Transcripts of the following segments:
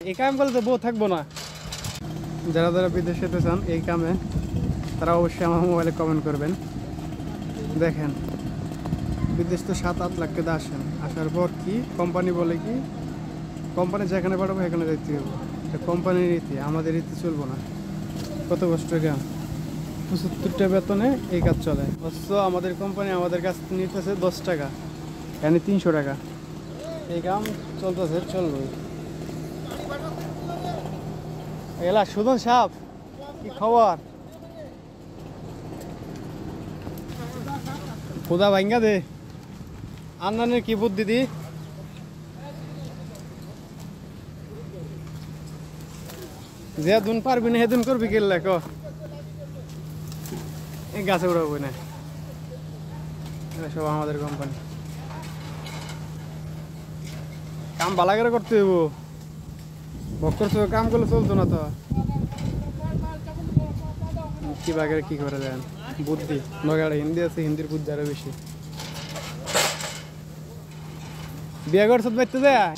এই কাম করলে তো বউ থাকবো না। যারা যারা বিদেশে যেতে চান এই কামে, তারা অবশ্যই আমার মোবাইলে কমেন্ট করবেন। দেখেন বিদেশ তো 7-8 লাখ টাকা আসেন, আসার পর কি কোম্পানি বলে কি কোম্পানি যেখানে পাঠাবো সেখানে যেতে হবে, এটা কোম্পানির রীতি, আমাদের রীতি চলবো না। কত কষ্ট কাম, 75টা বেতনে এই কাজ চলে। অথচ আমাদের কোম্পানি আমাদের কাছ থেকে নিতেছে 10 টাকা, এখানে 300 টাকা। এই কাম চলতেছে, চলবে। এলা সুদন সাপ, কি খবর? খুদা ভাঙ্গা দে, আন্নানের কি বুদ্ধি দি? যে দুন পারবি না হেদুন করবি কি লেখ, এই গাছে উড়াবো না, সব আমাদের কোম্পানি। কাম ভালো করে করতে হইব, বক্কর তো কাম করলে চলতো না তো। কি বাগের কি করে দেন বুদ্ধি, নগাড়ে হিন্দি আছে, হিন্দির বুদ্ধি আরো বেশি। বিয়ে করছত বাইতে যায়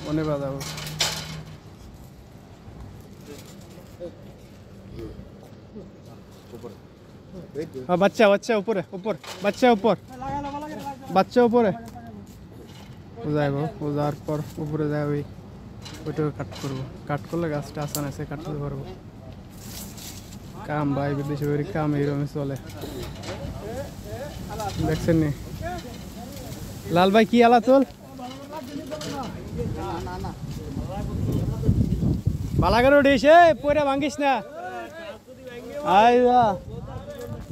মনে বাজাবো। বাচ্চা বাচ্চা উপরে, উপর বাচ্চা, উপর বাচ্চা, উপরে যাইব। ও যাওয়ার পর উপরে যায়, ওইটাকে কাট করবো। কাট করলে গাছটা আসান আছে, কাটতে পারবো। কাম ভাই বিদেশে বেরি কাম এইরকমই চলে, দেখছেন নি? লাল ভাই কি আলা চল, বালাগার উঠেছে পয়রা ভাঙ্গিস না। আই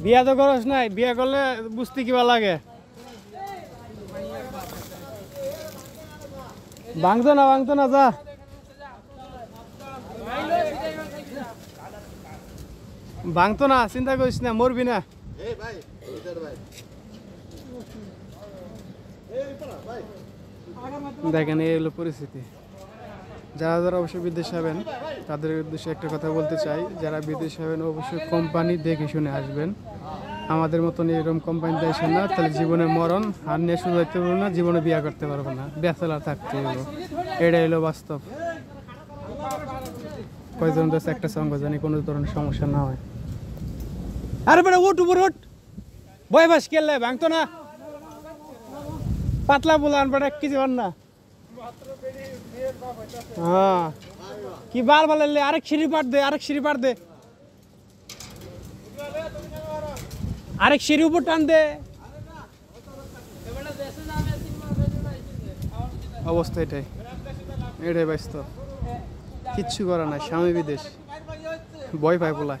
বিয়া তো করস নাই, বিয়া করলে বুঝতে কিবা লাগে। ভাঙতো না যা। ভাঙতো না, চিন্তা করিস না, মরবি না। দেখেন এই হলো পরিস্থিতি। যারা যারা অবশ্যই বিদেশে হবেন তাদের উদ্দেশ্যে একটা কথা বলতে চাই, যারা বিদেশে হবেন অবশ্যই কোম্পানি দেখে শুনে আসবেন। আমাদের মতন এরকম কোম্পানিতে আসেন না, তাহলে জীবনে মরণ হার নিয়ে শুরু হইতে পারবো না, জীবনে বিয়ে করতে পারবো না, ব্যাচেলার থাকতে হইব। এটাই হলো বাস্তব। কয়জন দেশে একটা সঙ্গ জানি কোনো ধরনের সমস্যা না হয়। আরে বেটা উঠ, উপর উঠ, বয় বাস খেললে ভাঙতো না, পাতলা বলান বেটা কি যাবেন না। হ্যাঁ কি বাল বালাইলে, আরেক সিঁড়ি পার দে, আরেক সিঁড়ি পার দে, আরেক সিঁড়ি উপর টান দে। অবস্থা এটাই, এটাই বাস্তব। কিচ্ছু করা নাই, স্বামী বিদেশ, ভয় পায় বলা।